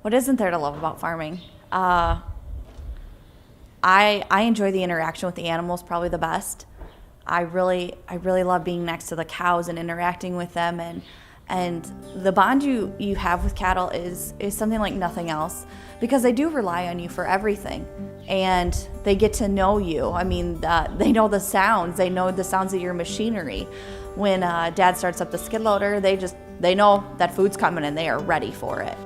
What isn't there to love about farming? I enjoy the interaction with the animals probably the best. I really love being next to the cows and interacting with them, and the bond you have with cattle is something like nothing else, because they do rely on you for everything, and they get to know you. I mean, they know the sounds. They know the sounds of your machinery. When Dad starts up the skid loader, they know that food's coming and they are ready for it.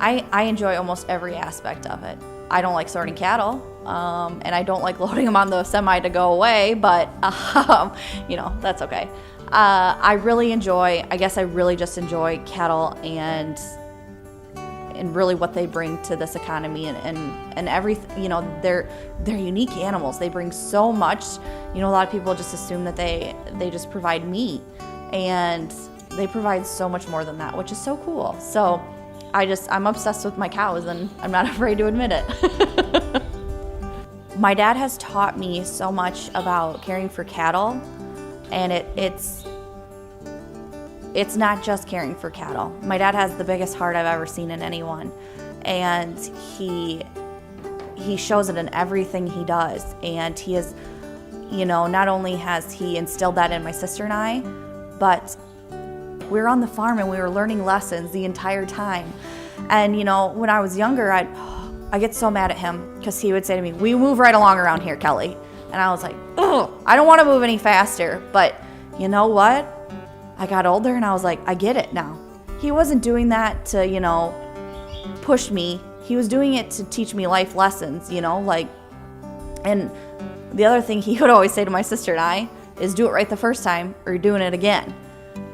I enjoy almost every aspect of it. I don't like sorting cattle, and I don't like loading them on the semi to go away, but that's okay. I guess I really just enjoy cattle and really what they bring to this economy, and everything. They're unique animals. They bring so much. A lot of people just assume that they just provide meat, and they provide so much more than that, which is so cool. So I'm obsessed with my cows, and I'm not afraid to admit it. My dad has taught me so much about caring for cattle, and it's not just caring for cattle. My dad has the biggest heart I've ever seen in anyone, and he shows it in everything he does. And he is, not only has he instilled that in my sister and I, but we were on the farm and we were learning lessons the entire time. And when I was younger, I get so mad at him because he would say to me, "We move right along around here, Kelly." And I was like, "Oh, I don't want to move any faster." But you know what? I got older and I was like, I get it now. He wasn't doing that to, push me. He was doing it to teach me life lessons, and the other thing he would always say to my sister and I is, "Do it right the first time or you're doing it again."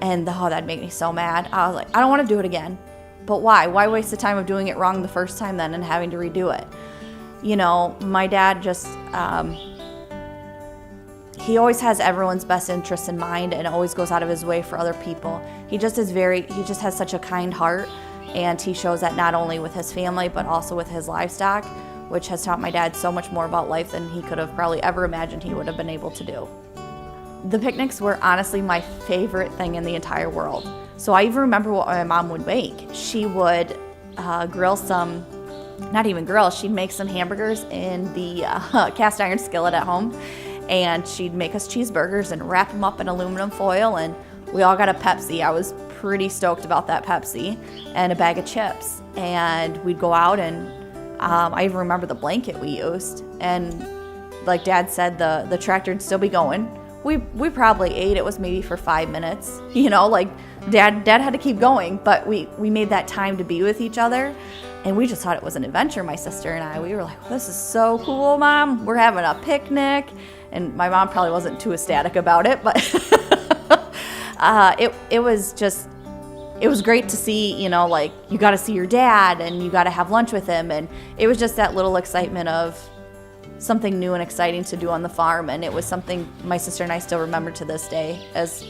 And that'd make me so mad. I was like, I don't want to do it again. But why? Why waste the time of doing it wrong the first time then and having to redo it? My dad just, he always has everyone's best interests in mind and always goes out of his way for other people. He just has such a kind heart, and he shows that not only with his family, but also with his livestock, which has taught my dad so much more about life than he could have probably ever imagined he would have been able to do. The picnics were honestly my favorite thing in the entire world. So I even remember what my mom would make. She would she'd make some hamburgers in the cast iron skillet at home, and she'd make us cheeseburgers and wrap them up in aluminum foil, and we all got a Pepsi. I was pretty stoked about that Pepsi, and a bag of chips. And we'd go out, and I even remember the blanket we used. And like Dad said, the tractor would still be going. We probably ate. It was maybe for 5 minutes. Dad had to keep going, but we made that time to be with each other, and we just thought it was an adventure, my sister and I. We were like, well, this is so cool, Mom. We're having a picnic. And my mom probably wasn't too ecstatic about it, but it was great to see, you got to see your dad and you got to have lunch with him, and it was just that little excitement of something new and exciting to do on the farm. And it was something my sister and I still remember to this day as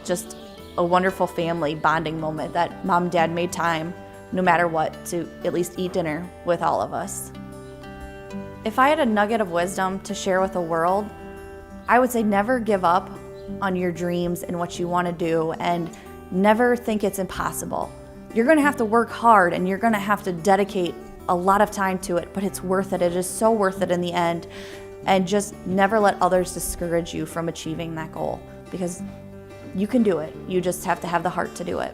just a wonderful family bonding moment that Mom and Dad made time, no matter what, to at least eat dinner with all of us. If I had a nugget of wisdom to share with the world, I would say never give up on your dreams and what you want to do, and never think it's impossible. You're going to have to work hard, and you're going to have to dedicate a lot of time to it, but it's worth it. It is so worth it in the end. And just never let others discourage you from achieving that goal, because you can do it. You just have to have the heart to do it.